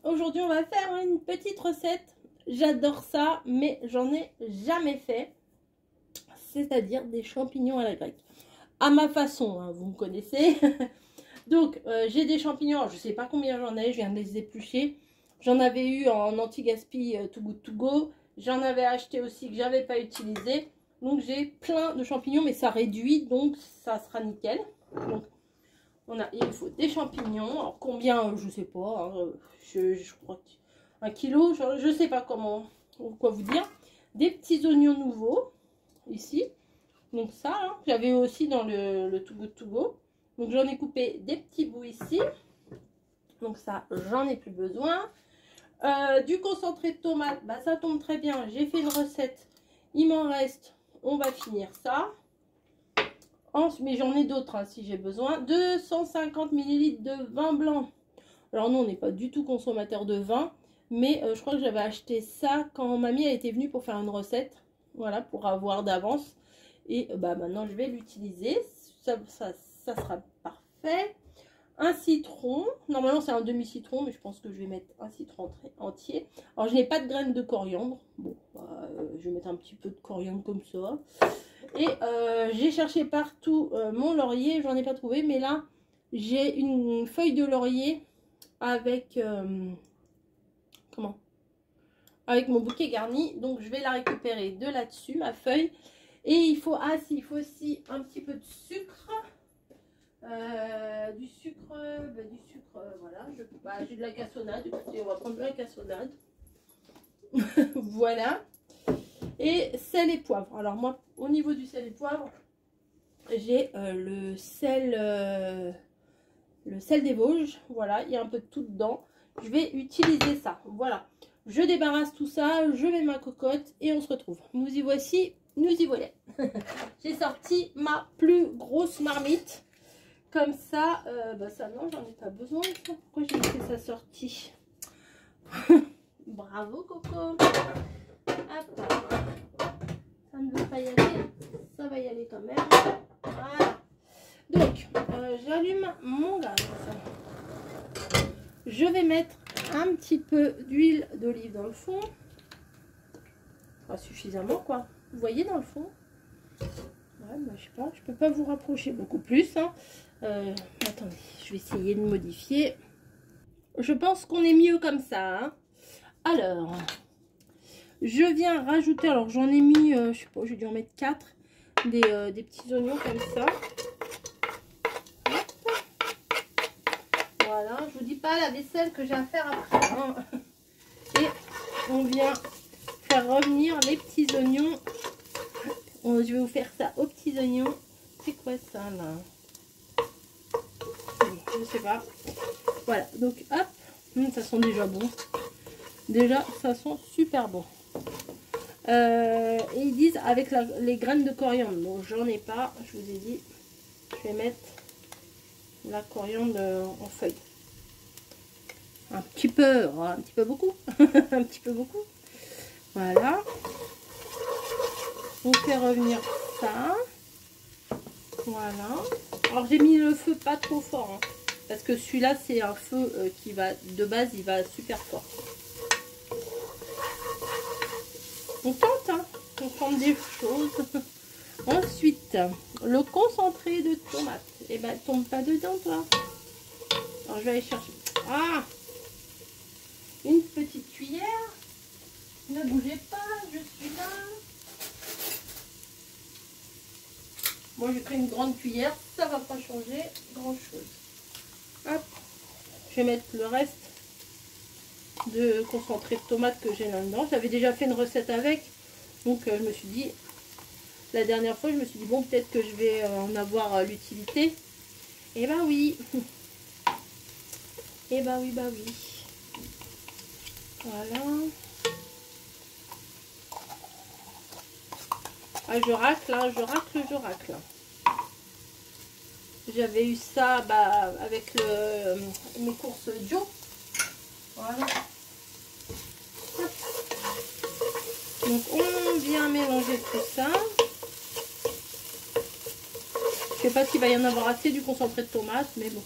aujourd'hui on va faire une petite recette. J'adore ça, mais j'en ai jamais fait. C'est-à-dire des champignons à la grecque. À ma façon, hein, vous me connaissez. Donc j'ai des champignons, je sais pas combien j'en ai, je viens de les éplucher. J'en avais eu en anti-gaspi Too Good To Go. J'en avais acheté aussi que j'avais pas utilisé. Donc j'ai plein de champignons, mais ça réduit, donc ça sera nickel. Donc il faut des champignons. Alors combien, je sais pas. Hein, je crois que 1 kilo, je sais pas quoi vous dire. Des petits oignons nouveaux ici. Donc ça, hein, j'avais aussi dans le Too Good To Go. Donc j'en ai coupé des petits bouts ici. Donc ça, j'en ai plus besoin. Du concentré de tomate, bah ça tombe très bien. J'ai fait une recette. Il m'en reste. On va finir ça. Mais j'en ai d'autres hein, si j'ai besoin. 250 ml de vin blanc. Alors nous, on n'est pas du tout consommateur de vin. Mais je crois que j'avais acheté ça quand mamie a été venue pour faire une recette. Voilà, pour avoir d'avance. Et bah maintenant, je vais l'utiliser. Ça sera parfait. Un citron, normalement c'est un demi-citron, mais je pense que je vais mettre un citron entier. Alors je n'ai pas de graines de coriandre, bon, je vais mettre un petit peu de coriandre comme ça. Et j'ai cherché partout mon laurier, j'en ai pas trouvé, mais là j'ai une feuille de laurier avec, avec mon bouquet garni, donc je vais la récupérer de là-dessus, ma feuille. Et il faut aussi un petit peu de sucre. Du sucre, voilà, j'ai de la cassonade, écoutez, on va prendre de la cassonade. Voilà. Et sel et poivre. Alors moi, au niveau du sel et poivre, j'ai le sel des Vosges, voilà, il y a un peu de tout dedans. Je vais utiliser ça, voilà. Je débarrasse tout ça, je mets ma cocotte et on se retrouve. Nous y voici, nous y voilà. J'ai sorti ma plus grosse marmite. Comme ça, ça non, j'en ai pas besoin. Pourquoi j'ai laissé ça sorti? Bravo Coco. Hop. Ça ne veut pas y aller. Ça va y aller quand même. Voilà. Donc, j'allume mon gaz. Je vais mettre un petit peu d'huile d'olive dans le fond. Pas suffisamment quoi. Vous voyez dans le fond? Ouais, bah, je sais pas, je peux pas vous rapprocher beaucoup plus. Hein. Attendez, je vais essayer de modifier. Je pense qu'on est mieux comme ça. Hein. Alors, je viens rajouter, alors j'en ai mis, je sais pas, j'ai dû en mettre 4, des petits oignons comme ça. Hop. Voilà, je vous dis pas la vaisselle que j'ai à faire après. Hein. Et on vient faire revenir les petits oignons. Je vais vous faire ça aux petits oignons. C'est quoi ça là? Je sais pas. Voilà, donc hop, ça sent déjà bon. Déjà, ça sent super bon. Et ils disent avec les graines de coriandre. Donc j'en ai pas, je vous ai dit. Je vais mettre la coriandre en feuille. Un petit peu beaucoup. Un petit peu beaucoup. Voilà. On fait revenir ça. Voilà. Alors j'ai mis le feu pas trop fort. Hein, parce que celui-là c'est un feu qui va, de base il va super fort. On tente, hein. On tente des choses. Ensuite, le concentré de tomate. Et ben tombe pas dedans toi. Alors je vais aller chercher. Ah, une petite cuillère. Ne bougez pas, je suis là. Moi j'ai pris une grande cuillère, ça va pas changer grand chose. Hop, je vais mettre le reste de concentré de tomate que j'ai là-dedans. J'avais déjà fait une recette avec, donc je me suis dit, la dernière fois je me suis dit bon peut-être que je vais en avoir l'utilité. Et bah oui. Et bah oui, bah oui. Voilà. Ah, je racle, hein, je racle. J'avais eu ça avec mes courses Joe. Voilà. Donc on vient mélanger tout ça. Je sais pas s'il va y en avoir assez du concentré de tomate, mais bon.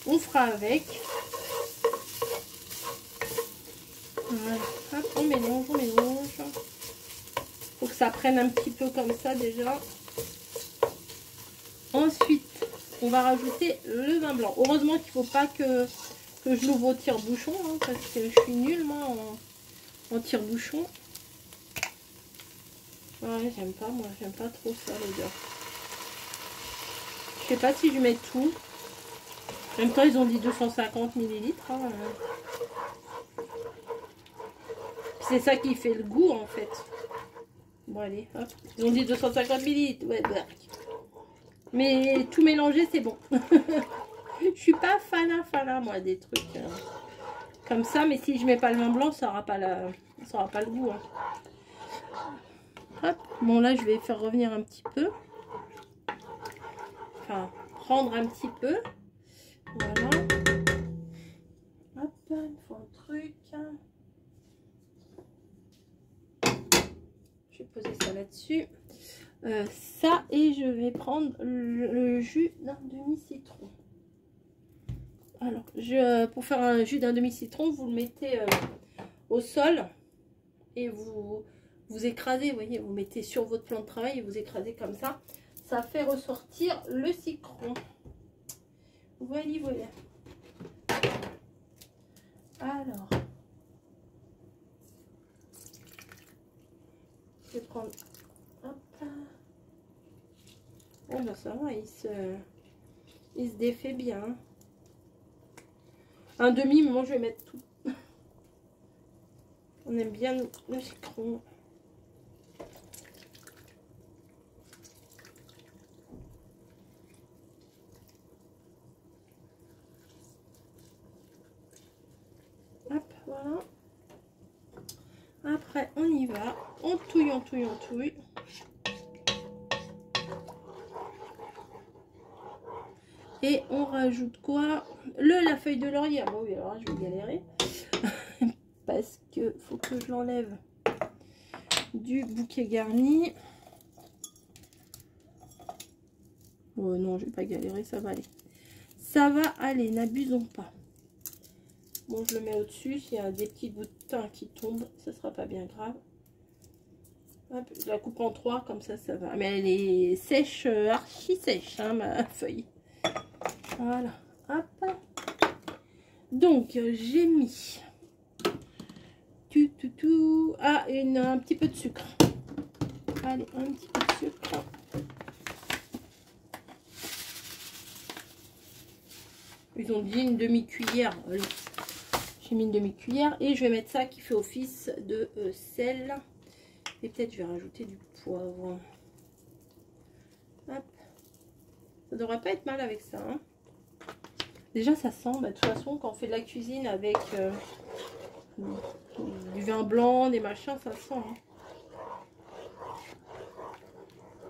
On fera avec. Voilà. Hop, on mélange, on mélange. Faut que ça prenne un petit peu comme ça déjà. Ensuite, on va rajouter le vin blanc. Heureusement qu'il ne faut pas que je l'ouvre au tire-bouchon, hein, parce que je suis nulle moi en tire-bouchon. Ouais, j'aime pas, moi, j'aime pas trop ça l'odeur. Je sais pas si je mets tout. En même temps, ils ont dit 250 ml. Hein. C'est ça qui fait le goût en fait. Bon, allez, hop. Ils ont dit 250 ml. Ouais, bah. Mais tout mélanger, c'est bon. Je suis pas fan, moi, des trucs comme ça. Mais si je mets pas le vin blanc, ça n'aura pas, pas le goût. Hein. Hop. Bon, là, je vais faire revenir un petit peu. Enfin, prendre un petit peu. Voilà. Hop, il me faut un truc. Je vais poser ça là-dessus. Ça, et je vais prendre le jus d'un demi-citron. Alors, pour faire un jus d'un demi-citron, vous le mettez au sol et vous écrasez, vous voyez, vous mettez sur votre plan de travail et vous écrasez comme ça. Ça fait ressortir le citron. Voilà, voilà. Alors, je vais prendre... Hop. Oh ben ça va, il se défait bien. Un demi, mais moi je vais mettre tout. On aime bien le citron. Hop, voilà. Après, on y va. On touille, on touille, on touille. Et on rajoute quoi? La feuille de laurier. Ah bon, oui, alors là, je vais galérer. Parce que faut que je l'enlève du bouquet garni. Oh non, je vais pas galérer, ça va aller. Ça va aller, n'abusons pas. Bon, je le mets au-dessus. S'il y a des petits bouts de thym qui tombent, ça sera pas bien grave. Hop, je la coupe en 3, comme ça, ça va. Mais elle est sèche, archi sèche, hein, ma feuille. Voilà. Hop. Donc, j'ai mis un petit peu de sucre. Allez, un petit peu de sucre. Ils ont dit une demi-cuillère. J'ai mis une demi-cuillère et je vais mettre ça qui fait office de sel. Et peut-être je vais rajouter du poivre. Hop. Ça devrait pas être mal avec ça. Hein. Déjà, ça sent. Bah, de toute façon, quand on fait de la cuisine avec du vin blanc, des machins, ça sent. Hein.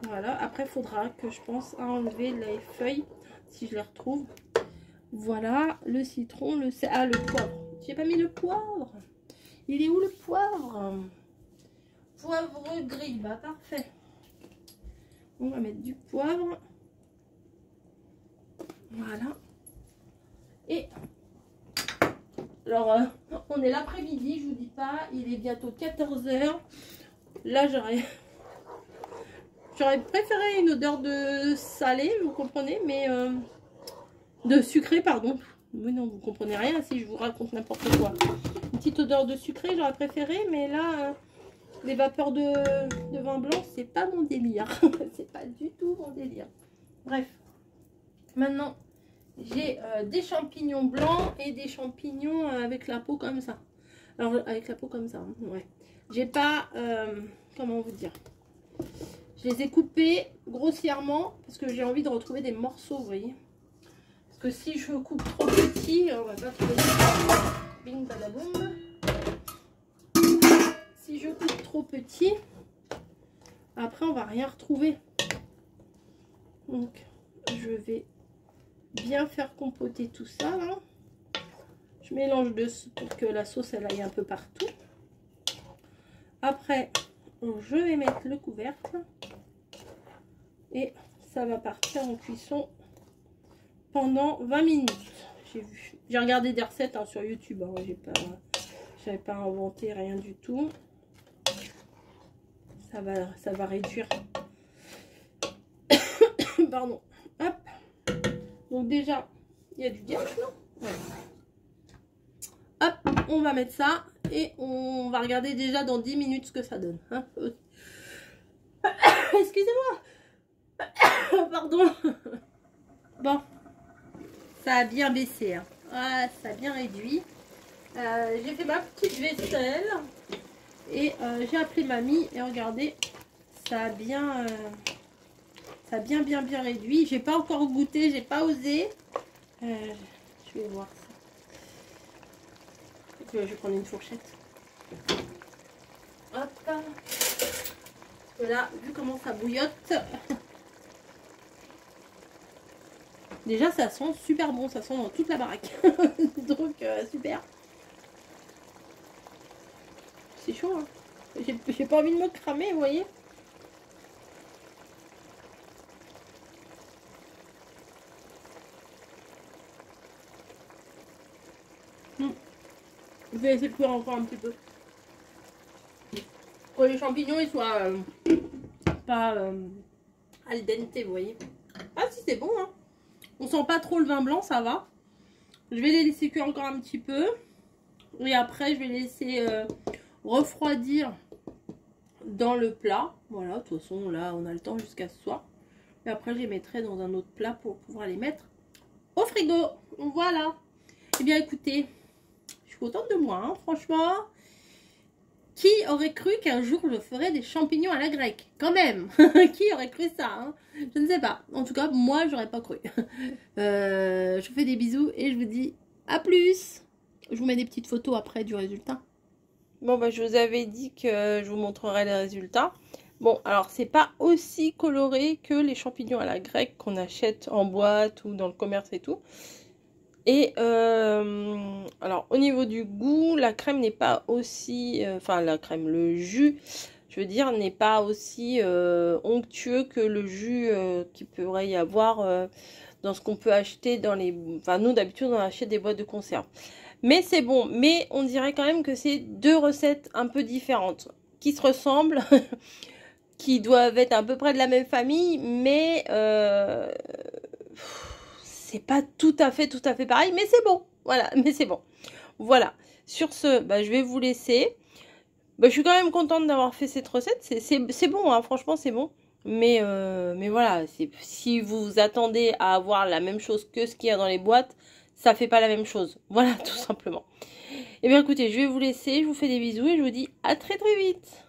Voilà. Après, il faudra que je pense à enlever les feuilles si je les retrouve. Voilà, le citron, le sel. Ah, le poivre. J'ai pas mis le poivre. Il est où le poivre? Poivre gris. Bah, parfait. On va mettre du poivre. Voilà. Et alors, on est l'après-midi, je vous dis pas. Il est bientôt 14 h. Là, j'aurais préféré une odeur de salé, vous comprenez, mais de sucré, pardon. Oui, non, vous comprenez rien si je vous raconte n'importe quoi. Une petite odeur de sucré, j'aurais préféré, mais là, les vapeurs de vin blanc, c'est pas mon délire. C'est pas du tout mon délire. Bref, maintenant, j'ai des champignons blancs et des champignons avec la peau comme ça. Alors, avec la peau comme ça, hein, ouais. J'ai pas, comment vous dire, je les ai coupés grossièrement parce que j'ai envie de retrouver des morceaux, vous voyez. Parce que si je coupe trop petit, on va pas trouver ça. Bing badaboum. Si je coupe trop petit, après on va rien retrouver. Donc, je vais bien faire compoter tout ça là. Je mélange pour que la sauce elle aille un peu partout. Après, je vais mettre le couvercle et ça va partir en cuisson pendant 20 minutes. J'ai regardé des recettes hein, sur YouTube. Hein, j'avais pas inventé rien du tout. Ça va réduire. Pardon. Hop. Donc déjà, il y a du diamant, non? Ouais. Hop, on va mettre ça et on va regarder déjà dans 10 minutes ce que ça donne. Hein. Excusez-moi. Pardon. Bon, ça a bien baissé. Hein. Ah, ça a bien réduit. J'ai fait ma petite vaisselle et j'ai appelé mamie et regardez, ça a bien réduit. J'ai pas encore goûté, j'ai pas osé. Je vais voir ça. Je vais prendre une fourchette. Hop. Voilà, vu comment ça bouillotte. Déjà, ça sent super bon. Ça sent dans toute la baraque. Donc, super. C'est chaud, hein. J'ai pas envie de me cramer, vous voyez. Je vais essayer de cuire encore un petit peu. Que les champignons ils soient pas al dente, vous voyez. Ah si, c'est bon, hein. On sent pas trop le vin blanc, ça va. Je vais les laisser cuire encore un petit peu. Et après, je vais les laisser refroidir dans le plat. Voilà, de toute façon, là, on a le temps jusqu'à ce soir. Et après, je les mettrai dans un autre plat pour pouvoir les mettre au frigo. Voilà. Eh bien, écoutez, je suis contente de moi, hein, franchement. Qui aurait cru qu'un jour je ferais des champignons à la grecque? Quand même. Qui aurait cru ça, hein? Je ne sais pas. En tout cas, moi, j'aurais pas cru. Je vous fais des bisous et je vous dis à plus. Je vous mets des petites photos après du résultat. Bon, bah, je vous avais dit que je vous montrerai les résultats. Bon, alors, c'est pas aussi coloré que les champignons à la grecque qu'on achète en boîte ou dans le commerce et tout. Et alors au niveau du goût, la crème n'est pas aussi, enfin la crème, le jus, je veux dire, n'est pas aussi onctueux que le jus qu'il pourrait y avoir dans ce qu'on peut acheter dans les, enfin nous d'habitude on achète des boîtes de conserve. Mais c'est bon, mais on dirait quand même que c'est deux recettes un peu différentes, qui se ressemblent, qui doivent être à peu près de la même famille, mais c'est pas tout à fait pareil, mais c'est bon. Voilà, mais c'est bon. Voilà. Sur ce, bah, je vais vous laisser. Bah, je suis quand même contente d'avoir fait cette recette. C'est bon, hein, franchement, c'est bon. Mais voilà, si vous attendez à avoir la même chose que ce qu'il y a dans les boîtes, ça fait pas la même chose. Voilà, tout simplement. Et bien, écoutez, je vais vous laisser. Je vous fais des bisous et je vous dis à très très vite.